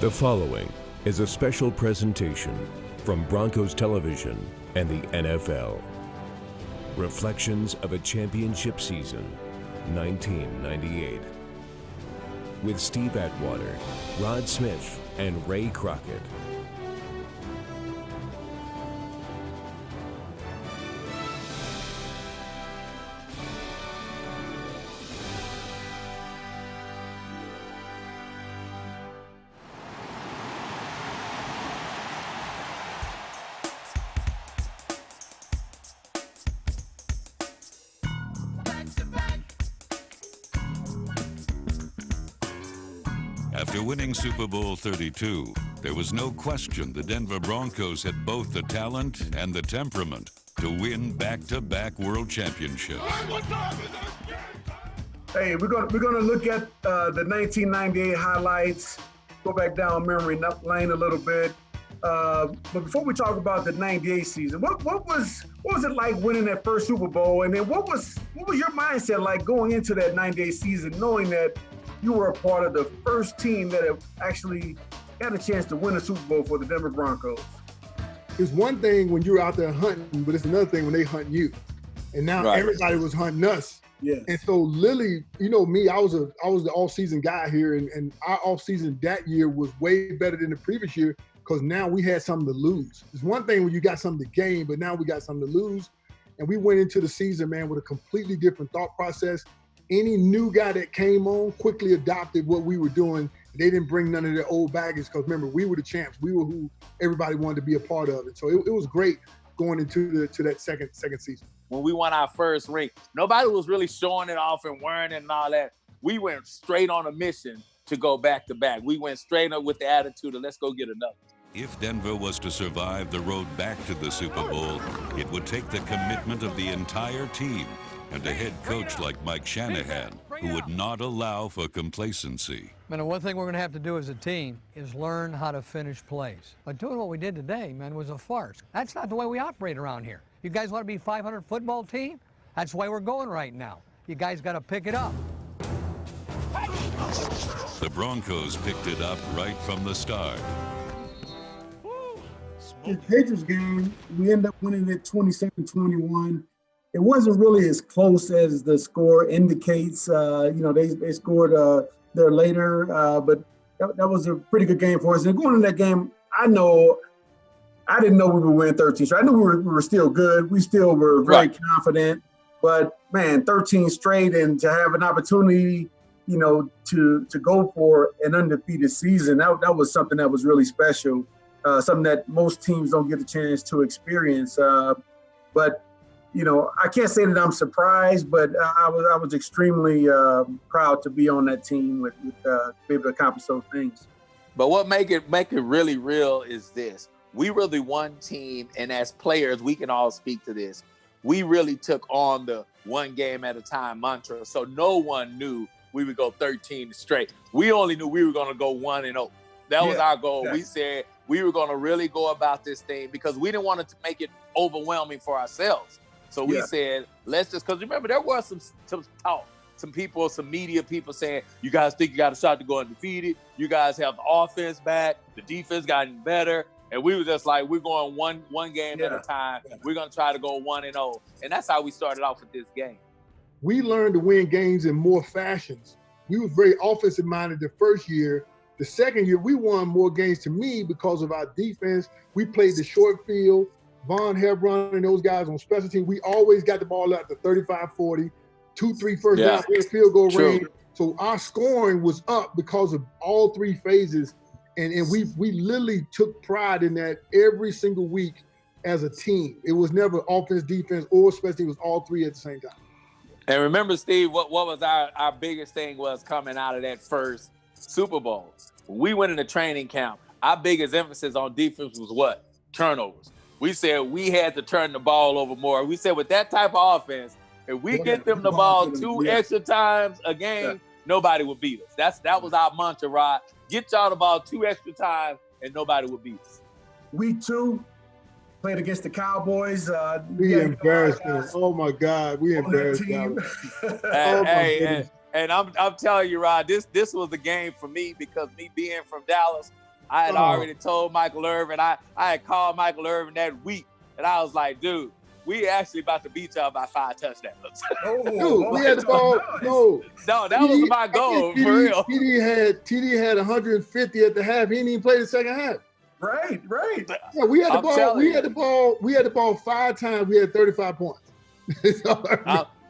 The following is a special presentation from Broncos Television and the NFL. Reflections of a Championship Season, 1998. With Steve Atwater, Rod Smith, and Ray Crockett. After winning Super Bowl XXXII, there was no question the Denver Broncos had both the talent and the temperament to win back-to-back world championships. Hey, we're gonna look at the 1998 highlights, go back down memory lane a little bit. But before we talk about the 98 season, what was it like winning that first Super Bowl? And then what was your mindset like going into that 98 season, knowing that you were a part of the first team that have actually had a chance to win a Super Bowl for the Denver Broncos? It's one thing when you're out there hunting, but it's another thing when they hunt you. And now Everybody was hunting us. Yes. And so Lily, you know me, I was the all-season guy here, and our off-season that year was way better than the previous year because now we had something to lose. It's one thing when you got something to gain, but now we got something to lose. And we went into the season, man, with a completely different thought process. Any new guy that came on quickly adopted what we were doing. They didn't bring none of their old baggage because remember, we were the champs. We were who everybody wanted to be a part of it. So it was great going into that second season. When we won our first ring, nobody was really showing it off and wearing it and all that. We went straight on a mission to go back to back. We went straight up with the attitude of let's go get another. If Denver was to survive the road back to the Super Bowl, it would take the commitment of the entire team and a head coach like Mike Shanahan, who would not allow for complacency. Man, the one thing we're going to have to do as a team is learn how to finish plays. But doing what we did today, man, was a farce. That's not the way we operate around here. You guys want to be a 500 football team? That's the way we're going right now. You guys got to pick it up. The Broncos picked it up right from the start. The Patriots game, we ended up winning it 27-21. It wasn't really as close as the score indicates. They scored there later, but that was a pretty good game for us. And going into that game, I didn't know we were winning 13 straight. I knew we were still good. We still were very confident. But man, 13 straight, and to have an opportunity, to go for an undefeated season, that was something that was really special. Something that most teams don't get a chance to experience. But I can't say that I'm surprised, but I was extremely proud to be on that team with be able to accomplish those things. But what make it really real is this. We really one team, and as players, we can all speak to this. We really took on the one game at a time mantra. So no one knew we would go 13 straight. We only knew we were going to go 1-0. That was our goal. Exactly. We said we were going to really go about this thing because we didn't want it to make it overwhelming for ourselves. So we said, let's just, because remember, there was some talk, some people, some media people saying, you guys think you got a shot to go undefeated. You guys have the offense back. The defense gotten better. And we were just like, we're going one game at a time. We're going to try to go 1-0. And that's how we started off with this game. We learned to win games in more fashions. We were very offensive minded the first year. The second year, we won more games to me because of our defense. We played the short field. Von Hebron and those guys on special teams, we always got the ball out to 35-40, 2-3 first down, field goal range. So our scoring was up because of all three phases. And we literally took pride in that every single week as a team. It was never offense, defense, or special teams. It was all three at the same time. And remember, Steve, what was our biggest thing was coming out of that first Super Bowl. When we went into training camp, our biggest emphasis on defense was what? Turnovers. We said we had to turn the ball over more. We said with that type of offense, if we get them the ball two extra times a game, nobody will beat us. That was our mantra, Rod. Get y'all the ball two extra times and nobody will beat us. We too played against the Cowboys. We embarrassed them. Oh my God, we embarrassed them. And I'm telling you, Rod, this was the game for me because me being from Dallas, I had already told Michael Irvin. I had called Michael Irvin that week, and I was like, dude, we actually about to beat y'all by 5 touchdowns. Dude, we had the ball. No, that was my goal, for real. TD had 150 at the half. He didn't even play the second half. Right. Yeah, we had the ball. We had the ball 5 times. We had 35 points.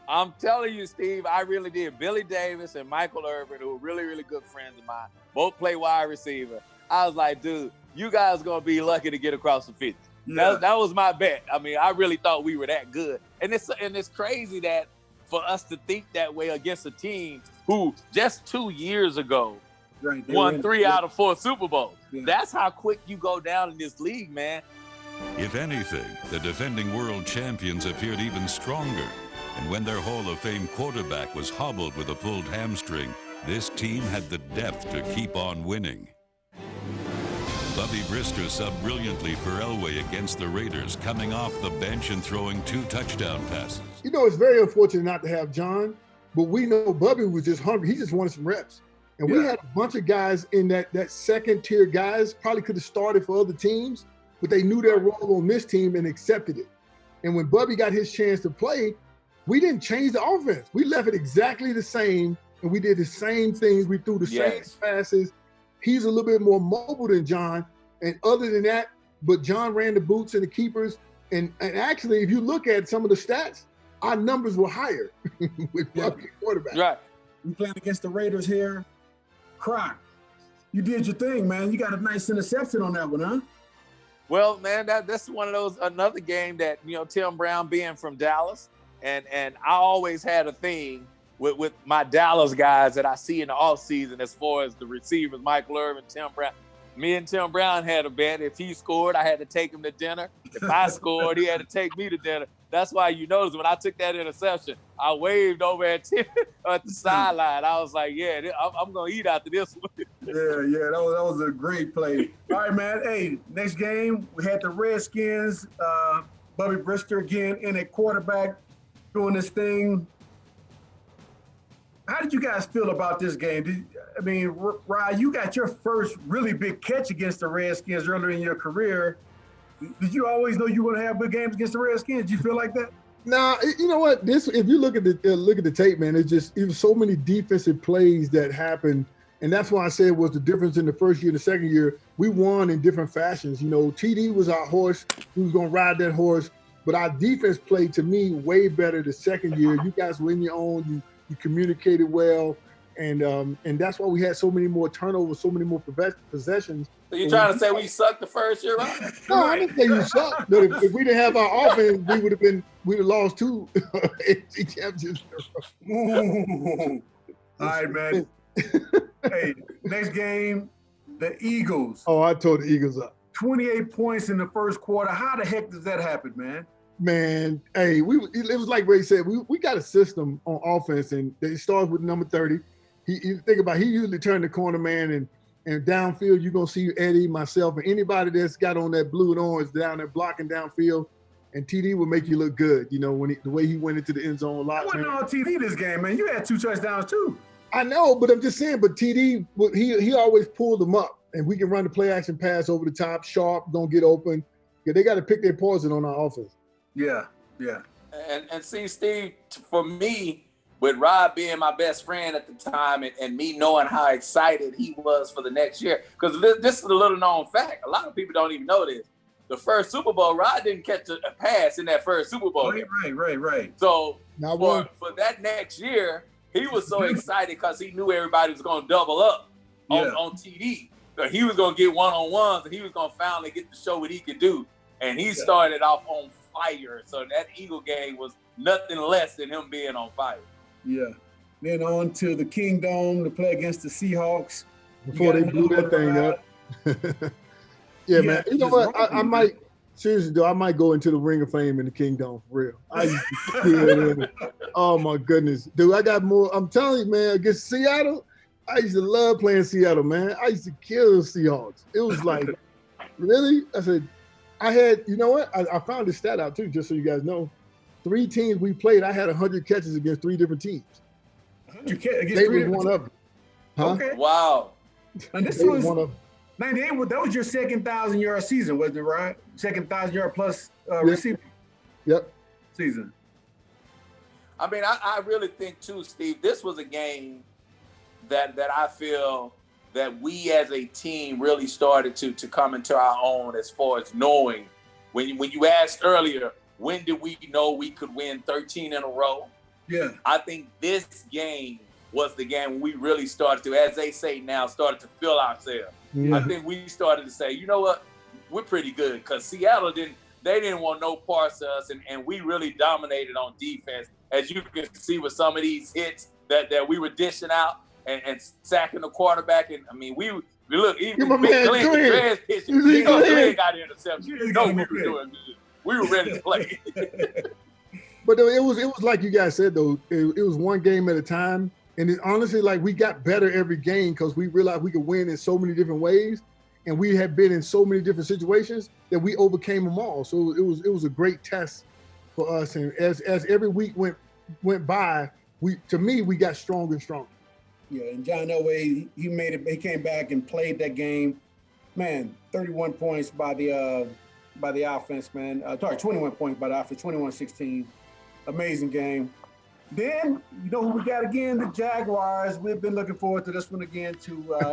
I'm telling you, Steve, I really did. Billy Davis and Michael Irvin, who were really, really good friends of mine, both play wide receiver. I was like, dude, you guys gonna be lucky to get across the 50. Yeah. That was my bet. I mean, I really thought we were that good. And it's crazy that for us to think that way against a team who just 2 years ago won 3 out of 4 Super Bowls. Yeah. That's how quick you go down in this league, man. If anything, the defending world champions appeared even stronger. And when their Hall of Fame quarterback was hobbled with a pulled hamstring, this team had the depth to keep on winning. Bubby Brister subbed brilliantly for Elway against the Raiders, coming off the bench and throwing 2 touchdown passes. You know, it's very unfortunate not to have John, but we know Bubby was just hungry. He just wanted some reps. And we had a bunch of guys in that second tier guys, probably could have started for other teams, but they knew their role on this team and accepted it. And when Bubby got his chance to play, we didn't change the offense. We left it exactly the same, and we did the same things. We threw the same passes. He's a little bit more mobile than John. And other than that, but John ran the boots and the keepers. And actually, if you look at some of the stats, our numbers were higher with Bubby quarterback. Right. We playing against the Raiders here. Croc, you did your thing, man. You got a nice interception on that one, huh? Well, man, that's one of those, another game that, Tim Brown being from Dallas, and I always had a thing with my Dallas guys that I see in the offseason as far as the receivers, Michael Irvin, Tim Brown. Me and Tim Brown had a bet. If he scored, I had to take him to dinner. If I scored, he had to take me to dinner. That's why you notice when I took that interception, I waved over at Tim at the sideline. I was like, yeah, I'm going to eat after this one. Yeah, that was a great play. All right, man. Hey, next game, we had the Redskins, Bubby Brister again in at quarterback doing this thing. How did you guys feel about this game? Ryan, you got your first really big catch against the Redskins earlier in your career. Did you always know you were going to have good games against the Redskins? Did you feel like that? Nah, you know what? If you look at the tape, man, it was so many defensive plays that happened, and that's why I said it was the difference in the first year and the second year. We won in different fashions. TD was our horse. We was going to ride that horse, but our defense played to me way better the second year. You guys were in your own. You communicated well, and that's why we had so many more turnovers, so many more possessions. So you're trying to say we sucked the first year, right? No, I didn't say you sucked. But if we didn't have our offense, we'd have lost 2 AFC championships. All right, man. Hey, next game, the Eagles. Oh, I tore the Eagles up. 28 points in the first quarter. How the heck does that happen, man? Man, hey, it was like Ray said, we got a system on offense, and it starts with number 30. He usually turned the corner man, and downfield, you're going to see Eddie, myself, and anybody that's got on that blue and orange down there blocking downfield, and TD will make you look good, when the way he went into the end zone a lot. I wasn't on TD this game, man. You had 2 touchdowns, too. I know, but I'm just saying, but TD, he always pulled them up, and we can run the play-action pass over the top, sharp, don't get open. Yeah, they got to pick their poison on our offense. Yeah. And see, Steve, for me, with Rob being my best friend at the time and me knowing how excited he was for the next year, because this is a little known fact. A lot of people don't even know this. The first Super Bowl, Rod didn't catch a pass in that first Super Bowl. Right. So for that next year, he was so excited because he knew everybody was going to double up on TD. So he was going to get one-on-ones, and he was going to finally get to show what he could do. And he started off on fire. So that Eagle game was nothing less than him being on fire. Yeah. Then on to the Kingdom to play against the Seahawks. Before they blew that thing up. Yeah, man. You know what? I might, seriously, though, I might go into the Ring of Fame in the Kingdom for real. I used to kill it. Oh, my goodness. Dude, I got more. I'm telling you, man, against Seattle, I used to love playing Seattle, man. I used to kill the Seahawks. It was like, really? I said, I had, you know what? I found this stat out, too, just so you guys know. 3 teams we played, I had 100 catches against 3 different teams. 100 catches against they 3 was one of them. Huh? Okay. Wow. And this was one of them. 98, that was your second 1,000-yard season, wasn't it, right? Second 1,000-yard plus receiving season. I mean, I really think, too, Steve, this was a game that I feel that we as a team really started to come into our own as far as knowing. When you asked earlier, when did we know we could win 13 in a row? Yeah. I think this game was the game we really started to, as they say now, started to feel ourselves. Yeah. I think we started to say, you know what, we're pretty good, because Seattle didn't want no parts of us, and we really dominated on defense, as you can see with some of these hits that we were dishing out and sacking the quarterback. And I mean, we look, even Big Glenn pitching, Glenn got the interception. You know we were doing good. We were ready to play. But it was like you guys said, though, it was one game at a time. And it, honestly, like, we got better every game because we realized we could win in so many different ways. And we had been in so many different situations that we overcame them all. So it was a great test for us. And as every week went by, we got stronger and stronger. Yeah, and John Elway, he made it. He came back and played that game. Man, 31 points by the offense, man. 21 points by the offense, 21-16. Amazing game. Then, you know who we got again? The Jaguars. We've been looking forward to this one again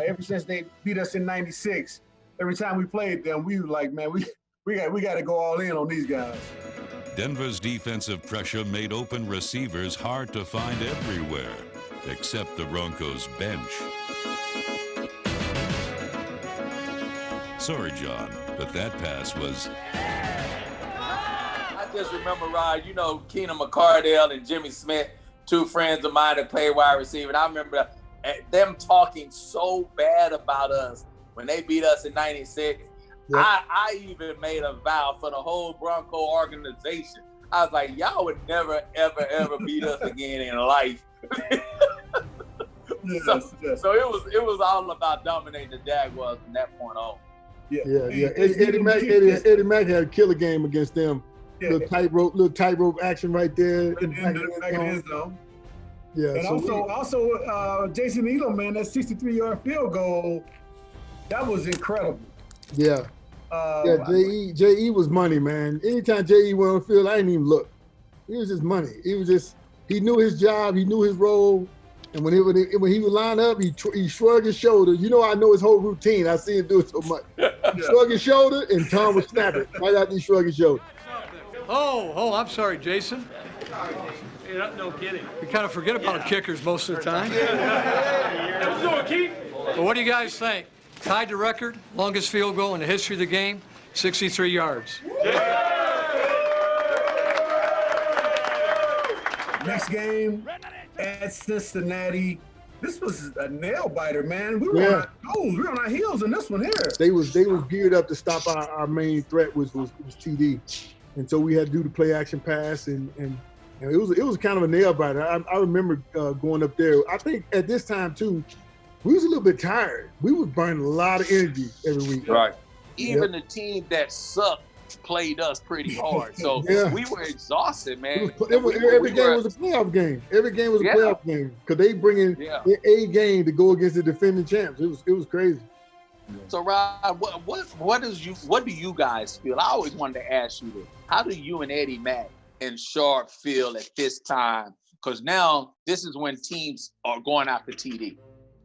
ever since they beat us in '96. Every time we played them, we were like, man, we got to go all in on these guys. Denver's defensive pressure made open receivers hard to find everywhere, except the Broncos' bench. Sorry, John, but that pass was... I just remember, Rod, you know, Keenan McCardell and Jimmy Smith, two friends of mine that played wide receiver. And I remember them talking so bad about us when they beat us in '96. Yep. I even made a vow for the whole Bronco organization. I was like, y'all would never, ever, ever beat us again in life. So it was all about dominating the Jaguars from that point on. Yeah. Eddie Mack had a killer game against them. Yeah. Little tightrope action right there. Yeah. And also Jason Elam, man, that 63-yard field goal, that was incredible. Yeah. J.E. was money, man. Anytime J.E. went on the field, I didn't even look. He was just money. He knew his job, he knew his role. And when he would line up, he shrugged his shoulders. You know, I know his whole routine. I see him do it so much. Shrug his shoulder, and Tom would snap it right after he shrugged his shoulder. Oh, I'm sorry, Jason. No kidding. We kind of forget about kickers most of the time. But what do you guys think? Tied the record, longest field goal in the history of the game, 63 yards. Next game at Cincinnati. This was a nail biter, man. We were on our toes. We were on our heels in this one here. They was geared up to stop our main threat, which was TD. And so we had to do the play action pass, and it was kind of a nail biter. I remember going up there. I think at this time too, we was a little bit tired. We was burning a lot of energy every week. Right. Even the team that sucked played us pretty hard. So we were exhausted, man. Every game was a playoff game. Every game was a playoff game because they bring in a game to go against the defending champs. It was crazy. So, Rob, what do you guys feel? I always wanted to ask you this. How do you and Eddie Mack and Sharp feel at this time? Because now this is when teams are going after TD.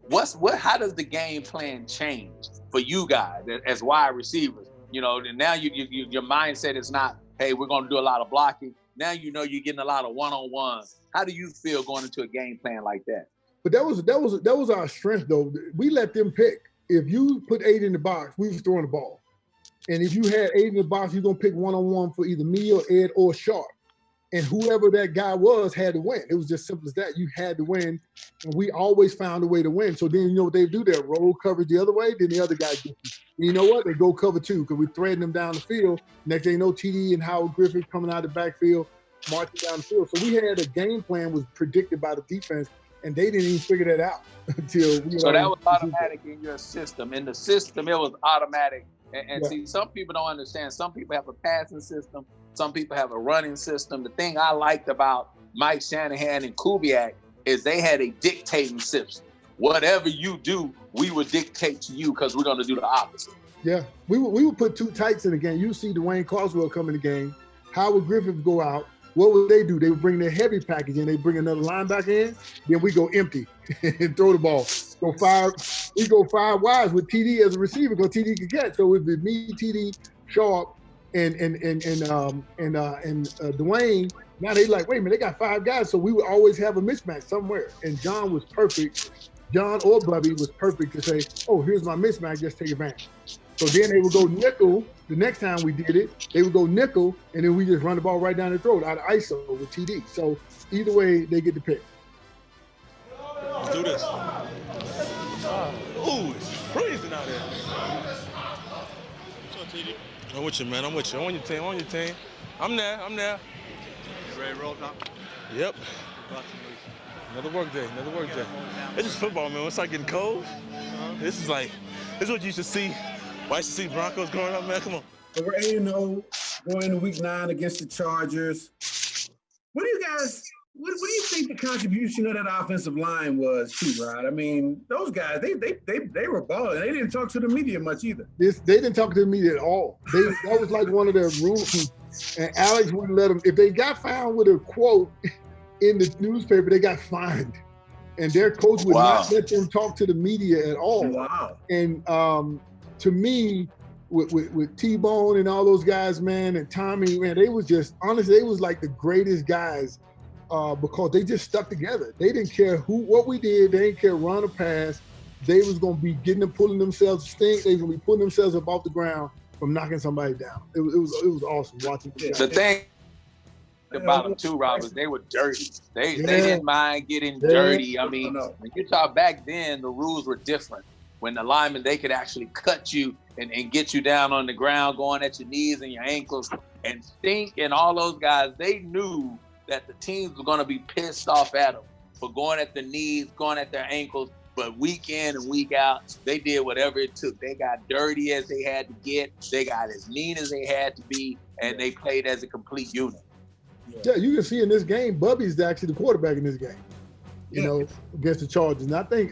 How does the game plan change for you guys as wide receivers? You know, and now your mindset is not, hey, we're going to do a lot of blocking. Now you know you're getting a lot of one-on-ones. How do you feel going into a game plan like that? But that was our strength, though. We let them pick. If you put 8 in the box, we was throwing the ball. And if you had 8 in the box, you're going to pick one-on-one for either me or Ed or Sharp. And whoever that guy was had to win. It was just simple as that. You had to win. And we always found a way to win. So then, you know what they do? They roll coverage the other way. Then the other guy gets you. And you know what? They go cover 2 because we threading them down the field. Next thing you know, TD and Howard Griffith coming out of the backfield, marching down the field. So we had a game plan was predicted by the defense. And they didn't even figure that out until. So that was automatic in your system. In the system, it was automatic. And see, some people don't understand. Some people have a passing system. Some people have a running system. The thing I liked about Mike Shanahan and Kubiak is they had a dictating system. whatever you do, we would dictate to you because we're going to do the opposite. Yeah, we would put two tights in the game. You see Dwayne Carswell come in the game. Howard Griffith go out. What would they do? They would bring their heavy package in. They bring another linebacker in. Then we go empty and throw the ball. We go five wides with TD as a receiver because TD can catch. So it'd be me, TD, Sharp, and Dwayne. Now they like, wait a minute, they got five guys. So we would always have a mismatch somewhere. And John was perfect. John or Bubby was perfect to say, oh, here's my mismatch, just take advantage. So then they would go nickel. The next time we did it, they would go nickel, and then we just run the ball right down the throat out of ISO with TD. So either way, they get the pick. Let's do this. Ooh, it's freezing out there. What's up, TD? I'm with you, man. I'm with you. I'm on your team. I'm there. You ready to roll, Tom? Yep. Another work day. It's just football, man. It's like getting cold. This is what you used to see. I used to see Broncos growing up, man. Come on. So we're 8-0 going into week 9 against the Chargers. What do you think the contribution of that offensive line was too, Rod? I mean, those guys, they were balling. They didn't talk to the media much either. They didn't talk to the media at all. That was like one of their rules. And Alex wouldn't let them. If they got found with a quote in the newspaper, they got fined. And their coach would not let them talk to the media at all. Wow. And to me, with T-Bone and all those guys, man, and Tommy, man, they was just, honestly, they was like the greatest guys because they just stuck together. They didn't care what we did. They didn't care run or pass. They was going to be pulling themselves stink. They was going to be pulling themselves up off the ground from knocking somebody down. It was awesome watching. The thing about them too, Robert, they were dirty. They didn't mind getting dirty. I mean, when you talk back then, the rules were different. When the linemen, they could actually cut you and get you down on the ground, going at your knees and your ankles. And Stink and all those guys, they knew that the teams were going to be pissed off at them for going at their knees, going at their ankles. But week in and week out, they did whatever it took. They got dirty as they had to get. They got as mean as they had to be, and they played as a complete unit. Yeah, you can see in this game, Bubby's actually the quarterback in this game. You know, against the Chargers. And I think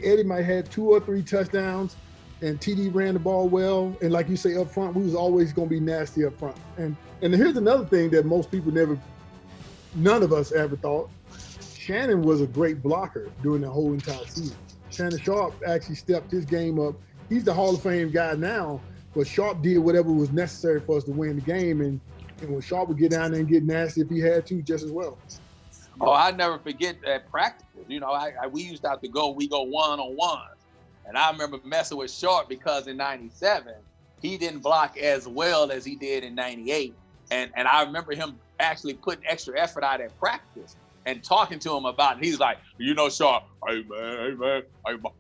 Eddie might have 2 or 3 touchdowns, and TD ran the ball well. And like you say, up front, we was always going to be nasty up front. And here's another thing that most people none of us ever thought. Shannon was a great blocker during the whole entire season. Shannon Sharp actually stepped his game up. He's the Hall of Fame guy now, but Sharp did whatever was necessary for us to win the game. And when Sharp would get down there and get nasty if he had to, just as well. Oh, I never forget that practice. You know, we used to have to go one-on-one. And I remember messing with Sharp because in 97, he didn't block as well as he did in 98. And I remember him actually putting extra effort out at practice and talking to him about it. He's like, you know, Sharp, hey, man,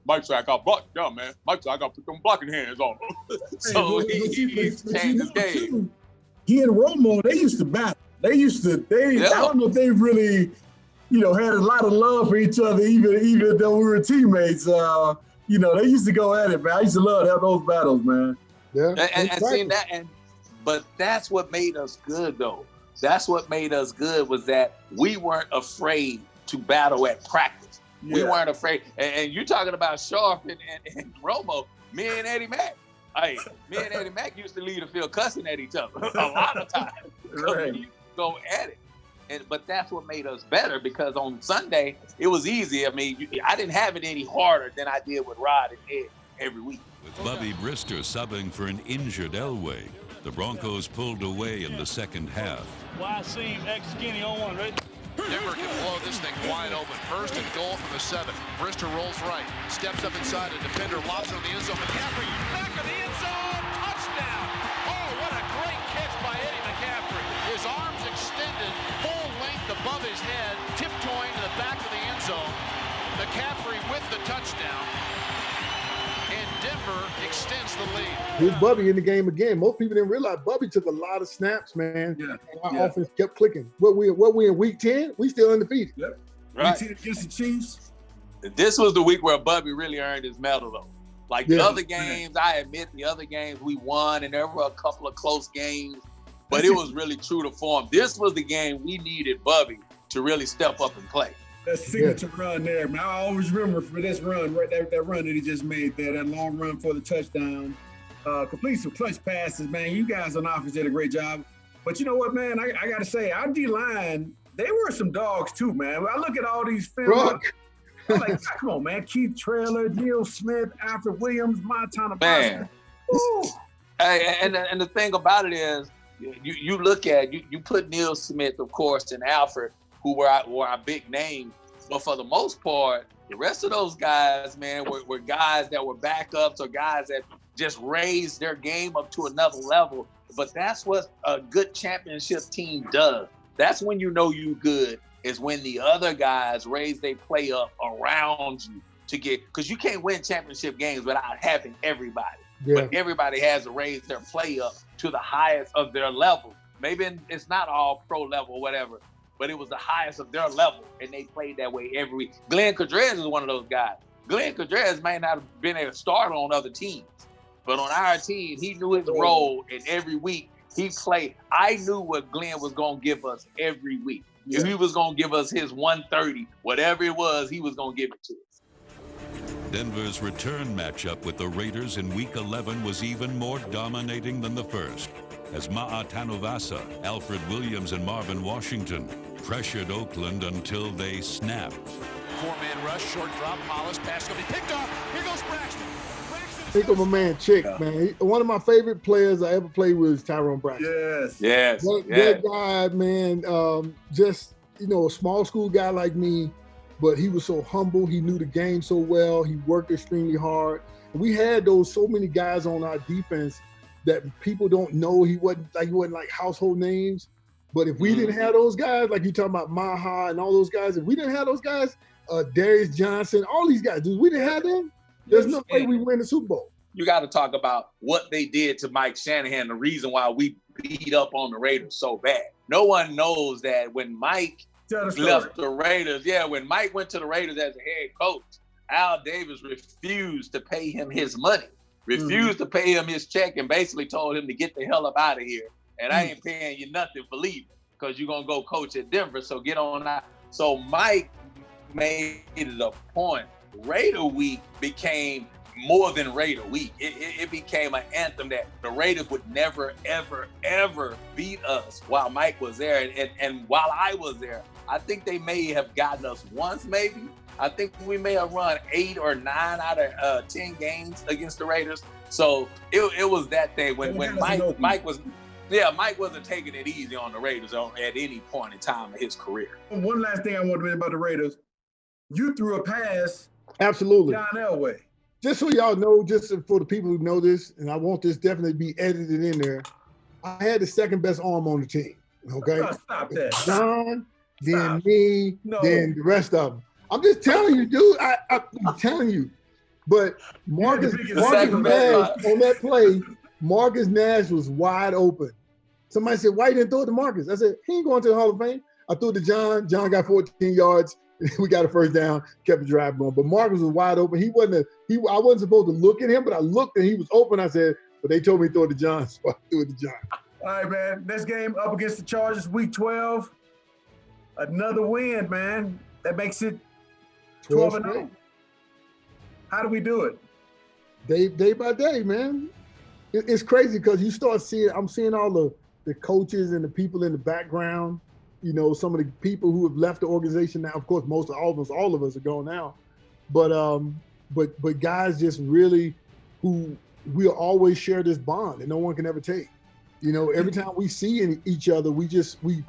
Mike said I got blocked. Yeah, man. Mike said I got to put them blocking hands on him. So he changed his game. He and Romo, they used to battle. I don't know if they really, had a lot of love for each other, even though we were teammates. They used to go at it, man. I used to love to have those battles, man. Yeah. And seeing that, but that's what made us good, though. That's what made us good was that we weren't afraid to battle at practice. Yeah. We weren't afraid. And you're talking about Sharp and Romo, me and Eddie Mack. Hey, me and Eddie Mack used to leave the field cussing at each other a lot of times. Right. We used to go at it. But that's what made us better because on Sunday, it was easy. I mean, I didn't have it any harder than I did with Rod and Ed every week. With Bubby Brister subbing for an injured Elway, the Broncos pulled away in the second half. YC X skinny on one, right? Denver can blow this thing wide open. First and goal from the 7. Brister rolls right, steps up inside a defender, lobs it on the end zone. McCaffrey back of the end zone, touchdown! Oh, what a great catch by Eddie McCaffrey. His arms extended, full length above his head, tiptoeing to the back of the end zone. McCaffrey with the touchdown. And Denver extends the lead. Here's Bubby in the game again. Most people didn't realize Bubby took a lot of snaps, man. Yeah. And our offense kept clicking. What we in week 10? We still undefeated. Yep. Right. Against the Chiefs. This was the week where Bubby really earned his medal, though. Like the other games, I admit the other games we won, and there were a couple of close games, but it was really true to form. This was the game we needed Bubby to really step up and play. That signature run there, man. I always remember for this run, right, that run that he just made there, that long run for the touchdown. Complete some clutch passes, man. You guys on offense did a great job. But you know what, man? I got to say, our D-line, they were some dogs too, man. I look at all these films. I'm like, come on, man. Keith Traylor, Neil Smith, Alfred Williams, Montana. Man. Hey, and the thing about it is, you look at, you put Neil Smith, of course, and Alfred, who were our big name. But for the most part, the rest of those guys, man, were guys that were backups or guys that just raised their game up to another level. But that's what a good championship team does. That's when you know you good, is when the other guys raise their play up around you to get, because you can't win championship games without having everybody. Yeah. But everybody has to raise their play up to the highest of their level. Maybe it's not all pro level or whatever, but it was the highest of their level, and they played that way every week. Glenn Cordres is one of those guys. Glenn Cordres may not have been a starter on other teams, but on our team, he knew his role, and every week he played. I knew what Glenn was going to give us every week. If he was going to give us his 130, whatever it was, he was going to give it to us. Denver's return matchup with the Raiders in Week 11 was even more dominating than the first, as Ma'a Tanuvasa, Alfred Williams, and Marvin Washington pressured Oakland until they snapped. Four-man rush, short drop, Hollis, pass going to be picked off. Here goes Braxton. Think of my man Chick, man. One of my favorite players I ever played with is Tyrone Braxton. Yes. That guy, man, just, a small school guy like me, but he was so humble. He knew the game so well. He worked extremely hard. And we had so many guys on our defense that people don't know. He wasn't like household names. But if we didn't have those guys, like you talking about Maha and all those guys, if we didn't have those guys, Darius Johnson, all these guys, dude, we didn't have them, there's no way we win the Super Bowl. You got to talk about what they did to Mike Shanahan, the reason why we beat up on the Raiders so bad. No one knows that when Mike left the Raiders, when Mike went to the Raiders as a head coach, Al Davis refused to pay him his money, refused to pay him his check, and basically told him to get the hell up out of here. And I ain't paying you nothing for leaving because you're going to go coach at Denver, so get on out. So Mike made it a point. Raider Week became more than Raider Week. It became an anthem that the Raiders would never, ever, ever beat us while Mike was there. And while I was there, I think they may have gotten us once, maybe. I think we may have run 8 or 9 out of 10 games against the Raiders. So it was that thing when Mike wasn't taking it easy on the Raiders at any point in time of his career. One last thing I want to mention about the Raiders. You threw a pass. Absolutely. John Elway. Just so y'all know, just for the people who know this, and I want this definitely to be edited in there, I had the second best arm on the team. Okay? Stop that. John, then me, then the rest of them. I'm just telling you, dude. I'm telling you. But Marcus Nash on that play, Marcus Nash was wide open. Somebody said, why you didn't throw it to Marcus? I said, he ain't going to the Hall of Fame. I threw it to John. John got 14 yards. We got a first down, kept the drive going. But Marcus was wide open. I wasn't supposed to look at him, but I looked and he was open. I said, but they told me to throw it to John, so I threw it to John. All right, man. Next game up against the Chargers, Week 12. Another win, man. That makes it 12-0. How do we do it? Day by day, man. It's crazy because you start seeing, I'm seeing all the coaches and the people in the background, some of the people who have left the organization now. Of course, all of us are gone now. But guys just really who we'll always share this bond and no one can ever take. Every time we see each other, we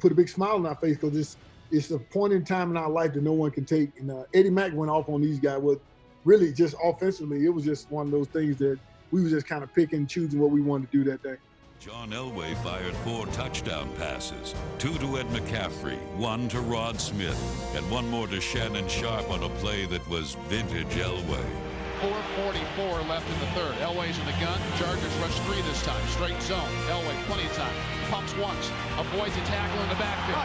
put a big smile on our face because it's a point in time in our life that no one can take. And Eddie Mack went off on these guys with really just offensively. It was just one of those things that we were just kind of picking and choosing what we wanted to do that day. John Elway fired 4 touchdown passes, 2 to Ed McCaffrey, 1 to Rod Smith, and 1 more to Shannon Sharp on a play that was vintage Elway. 4:44 left in the third. Elway's in the gun. Chargers rush 3 this time. Straight zone. Elway, plenty of time. Pumps once. Avoids a tackle in the backfield.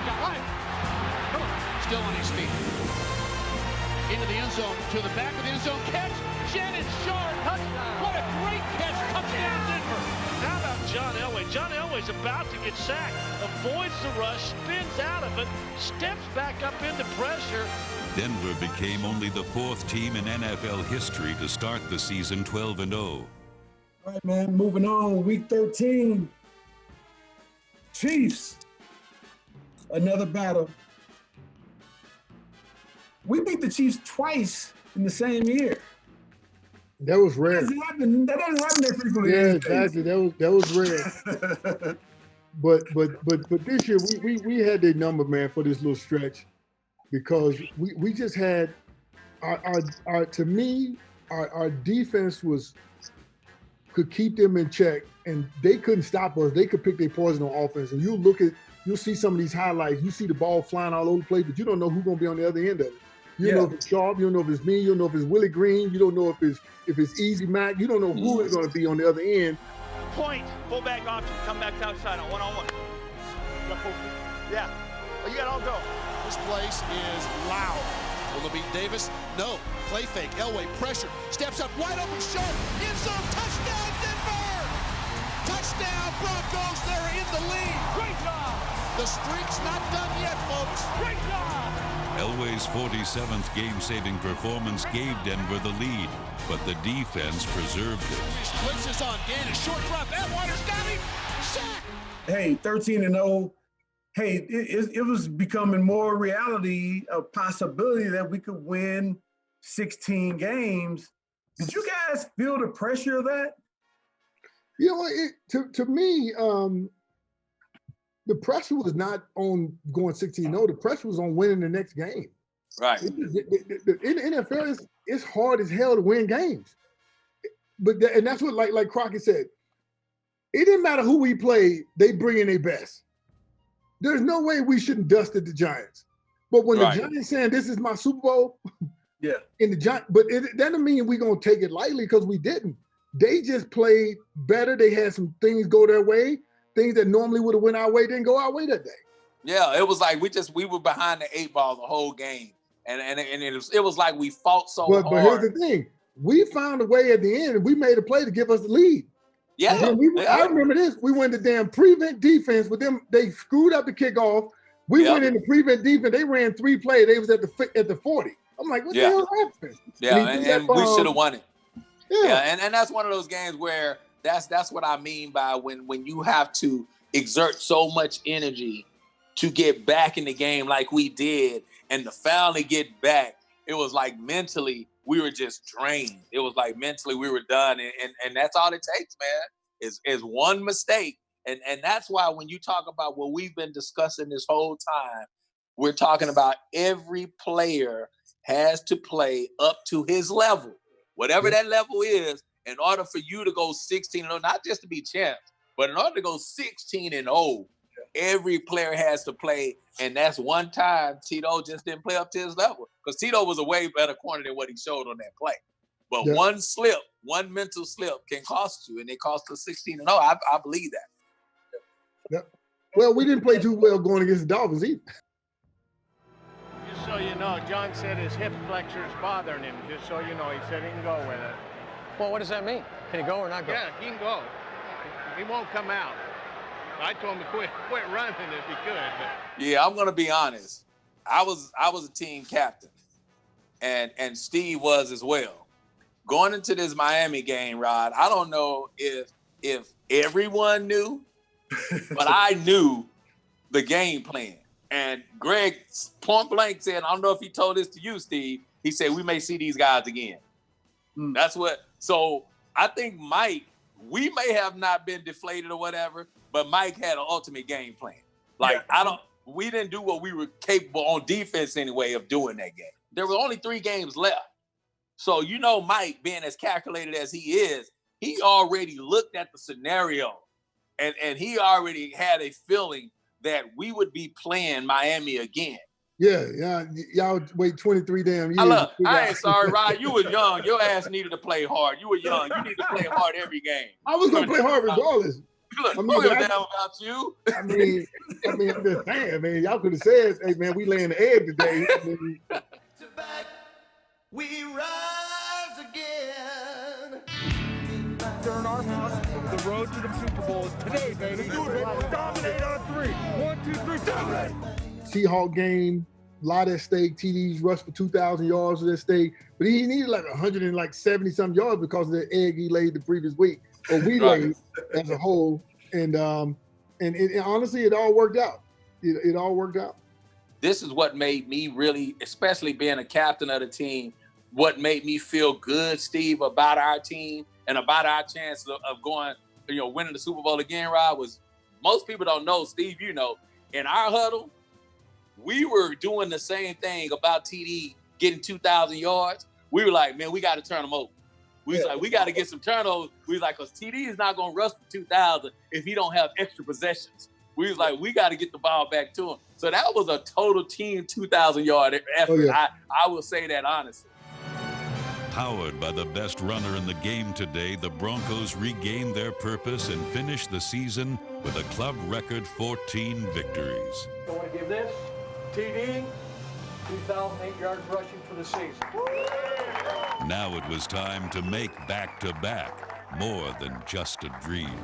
Still on his feet. Into the end zone. To the back of the end zone. Catch. Shannon Sharp. Touchdown. What a great catch. Touchdown Denver. How about John Elway? John Elway's about to get sacked, avoids the rush, spins out of it, steps back up into pressure, Denver became only the 4th team in NFL history to start the season 12-0. All right, man, moving on. Week 13. Chiefs. Another battle. We beat the Chiefs twice in the same year. That was rare. That doesn't happen that frequently. Yeah, exactly. That was rare. but this year we had their number, man, for this little stretch, because we just had our to me our defense could keep them in check, and they couldn't stop us. They could pick their poison on offense, and you'll see some of these highlights. You see the ball flying all over the place, but you don't know who's gonna be on the other end of it. You don't know if it's Sharp, you don't know if it's me, you don't know if it's Willie Green, you don't know if it's Easy Mac, you don't know who is gonna be on the other end. Point, fullback option, come back outside on one-on-one. Yeah, well, you got all go. This place is loud. Will it beat Davis? No. Play fake. Elway pressure. Steps up. Wide open shot. End zone. Touchdown, Denver! Touchdown, Broncos. They're in the lead. Great job! The streak's not done yet, folks. Great job! Elway's 47th game-saving performance gave Denver the lead, but the defense preserved it. He splits this on Gannon. Short drop. Atwater's got him. Sack! Hey, 13-0. Hey, it was becoming more reality, a possibility that we could win 16 games. Did you guys feel the pressure of that? You know, to me, the pressure was not on going 16-0. The pressure was on winning the next game. Right. In the NFL, it's hard as hell to win games. And that's what, like Crockett said, it didn't matter who we played, they bring in their best. There's no way we shouldn't dusted the Giants. But when the Giants saying this is my Super Bowl, in the Giants, but that doesn't mean we're gonna take it lightly, because we didn't. They just played better. They had some things go their way. Things that normally would have went our way didn't go our way that day. Yeah, it was like we were behind the 8 ball the whole game, and it was like we fought so hard. But here's the thing: we found a way at the end, and we made a play to give us the lead. Yeah, I remember this. We went to damn prevent defense with them. They screwed up the kickoff. We went into prevent defense. They ran 3 plays. They was at the 40. I'm like, what the hell happened? Yeah, and we should have won it. Yeah, and that's one of those games where that's what I mean by when you have to exert so much energy to get back in the game like we did, and to finally get back. It was like mentally we were just drained. It was like mentally we were done, and that's all it takes, man. Is one mistake, and that's why when you talk about what we've been discussing this whole time, we're talking about every player has to play up to his level, whatever that level is, in order for you to go 16-0, not just to be champs, but in order to go 16-0, every player has to play. And that's one time Tito just didn't play up to his level, because Tito was a way better corner than what he showed on that play. But one slip, one mental slip can cost you, and it cost us 16-0. I believe that. Well, we didn't play too well going against the Dolphins either. Just so you know, John said his hip flexor is bothering him. Just so you know, he said he can go with it. Well, what does that mean? Can he go or not go? Yeah, he can go. He won't come out. I told him to quit running if he could. But. Yeah, I'm gonna be honest. I was a team captain, and Steve was as well. Going into this Miami game, Rod, I don't know if everyone knew, but I knew the game plan. And Greg point blank said, I don't know if he told this to you, Steve. He said, we may see these guys again. That's what. So I think Mike, we may have not been deflated or whatever, but Mike had an ultimate game plan. Like, we didn't do what we were capable on defense anyway of doing that game. There were only 3 games left. So, you know, Mike, being as calculated as he is, he already looked at the scenario and he already had a feeling that we would be playing Miami again. Yeah, y'all wait 23 damn years. I ain't sorry, Rod. You were young. Your ass needed to play hard. You were young. You need to play hard every game. I was going to play hard regardless. Look, I'm down about you. I mean, I'm just saying, man, y'all could have said, hey, man, we laying the egg today. We rise again. During our house, the road to the Super Bowl is today, baby. Do it, baby. Dominate on 3. 1, 2, 3, dominate. Seahawks game, lot at stake. TDs rushed for 2,000 yards at stake, but he needed like 170-some yards because of the egg he laid the previous week, or we laid as a whole. And honestly, it all worked out. It all worked out. This is what made me really, especially being a captain of the team, what made me feel good, Steve, about our team and about our chances of going, winning the Super Bowl again, Rob, was most people don't know, Steve, in our huddle, we were doing the same thing about TD getting 2,000 yards. We were like, man, we got to turn them over. We was like, we got to get some turnovers. We was like, because TD is not going to rush for 2,000 if he don't have extra possessions. We was like, we got to get the ball back to him. So that was a total team 2,000-yard effort. Oh, yeah. I will say that honestly. Powered by the best runner in the game today, the Broncos regained their purpose and finished the season with a club record 14 victories. I want to give this TD 2,008 yards rushing for the season. Now it was time to make back-to-back more than just a dream.